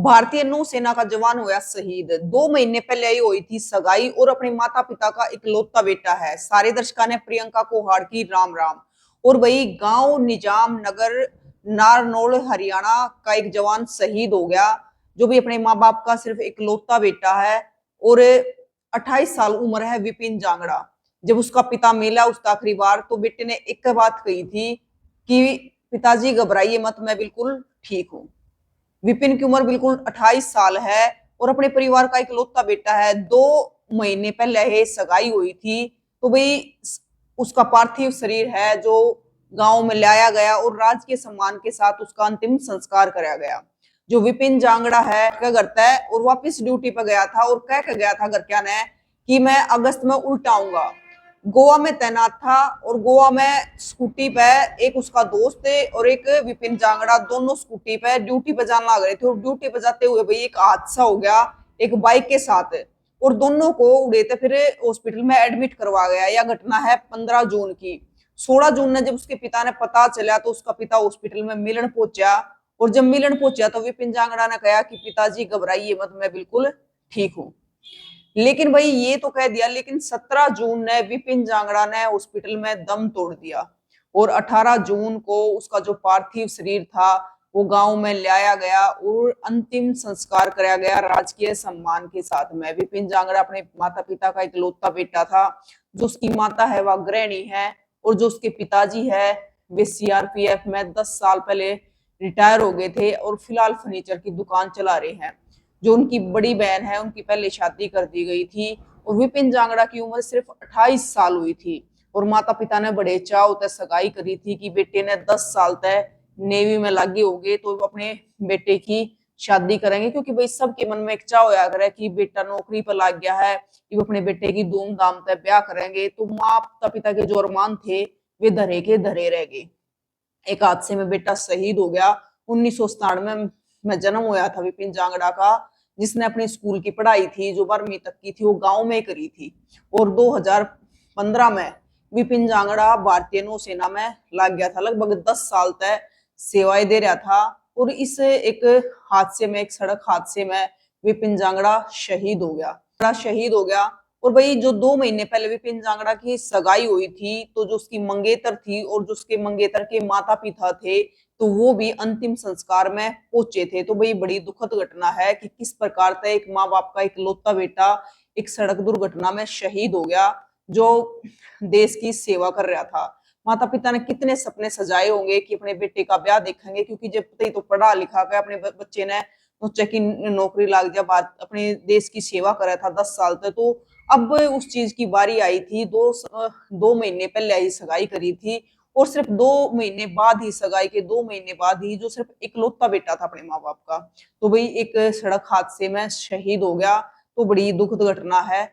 भारतीय नौसेना का जवान हुआ शहीद। 2 महीने पहले ही हुई थी सगाई और अपने माता पिता का इकलौता बेटा है। सारे दर्शकों ने प्रियंका को हार की राम राम। और वही गांव निजाम नगर नारनौल हरियाणा का एक जवान शहीद हो गया, जो भी अपने माँ बाप का सिर्फ इकलौता बेटा है। और 28 साल उम्र है विपिन जांगड़ा। जब उसका पिता मिला उसका आखिरी बार, तो बेटे ने एक बात कही थी कि पिताजी घबराइए मत, मैं बिल्कुल ठीक हूँ। विपिन की उम्र बिल्कुल 28 साल है और अपने परिवार का इकलौता बेटा है। 2 महीने पहले ही सगाई हुई थी, तो भाई उसका पार्थिव शरीर है जो गांव में लाया गया और राजकीय सम्मान के साथ उसका अंतिम संस्कार कराया गया। जो विपिन जांगड़ा है क्या करता है और वापस ड्यूटी पर गया था और कह के गया था घर क्या ने कि मैं अगस्त में उल्टा आऊंगा। गोवा में तैनात था और गोवा में स्कूटी पे एक उसका दोस्त थे और एक विपिन जांगड़ा, दोनों स्कूटी पे ड्यूटी पे जाने लग रहे थे। और ड्यूटी पे जाते हुए भाई एक हादसा हो गया एक बाइक के साथ, और दोनों को उड़े थे फिर हॉस्पिटल में एडमिट करवा गया। यह घटना है 15 जून की। 16 जून ने जब उसके पिता ने पता चला तो उसका पिता हॉस्पिटल में मिलन पहुंचा। और जब मिलन पहुंचा तो विपिन जांगड़ा ने कहा कि पिताजी घबराइए मत, मैं बिल्कुल ठीक हूँ। लेकिन भाई ये तो कह दिया, लेकिन 17 जून ने विपिन जांगड़ा ने हॉस्पिटल में दम तोड़ दिया। और 18 जून को उसका जो पार्थिव शरीर था वो गांव में लाया गया और अंतिम संस्कार कराया गया राजकीय सम्मान के साथ में। विपिन जांगड़ा अपने माता पिता का इकलौता बेटा था। जो उसकी माता है वह गृहिणी है और जो उसके पिताजी है वे सीआरपीएफ में 10 साल पहले रिटायर हो गए थे और फिलहाल फर्नीचर की दुकान चला रहे हैं। जो उनकी बड़ी बहन है उनकी पहले शादी कर दी गई थी और विपिन जांगड़ा की उम्र सिर्फ 28 साल हुई थी। और माता पिता ने बड़े चाव तक सगाई करी थी कि बेटे ने 10 साल तक नेवी में लगे हो गए तो अपने बेटे की शादी करेंगे, क्योंकि भाई सबके मन में एक चाव होया करे कि बेटा नौकरी पर लग गया है कि वो अपने बेटे की धूमधाम से ब्याह करेंगे। तो माता पिता के जो अरमान थे वे धरे के धरे रह गए। एक हादसे में बेटा शहीद हो गया। 1997 में जन्म हुआ था विपिन जांगड़ा का, जिसने अपनी स्कूल की पढ़ाई थी जो 12वीं तक की थी वो गांव में करी थी। और 2015 में विपिन जांगड़ा भारतीय नौसेना में लग गया था। लगभग 10 साल तक सेवाएं दे रहा था। और इस एक हादसे में, एक सड़क हादसे में विपिन जांगड़ा शहीद हो गया। और भाई जो 2 महीने पहले विपिन जांगड़ा की सगाई हुई थी, तो जो उसकी मंगेतर थी और जो उसके मंगेतर के माता पिता थे तो वो भी अंतिम संस्कार में पहुंचे थे। तो भाई बड़ी दुखद घटना है कि किस प्रकार से एक माँ बाप का इकलौता बेटा एक सड़क दुर्घटना में शहीद हो गया, जो देश की सेवा कर रहा था। माता पिता ने कितने सपने सजाए होंगे कि अपने बेटे का ब्याह देखेंगे, क्योंकि जब पता ही तो पढ़ा लिखा कर अपने बच्चे ने सोचा कि नौकरी लाग जा, बात अपने देश की सेवा करा था 10 साल तक। तो अब उस चीज की बारी आई थी। 2 महीने पहले ही सगाई करी थी और सिर्फ 2 महीने बाद ही, सगाई के 2 महीने बाद ही, जो सिर्फ इकलौता बेटा था अपने माँ बाप का, तो भाई एक सड़क हादसे में शहीद हो गया। तो बड़ी दुखद घटना है।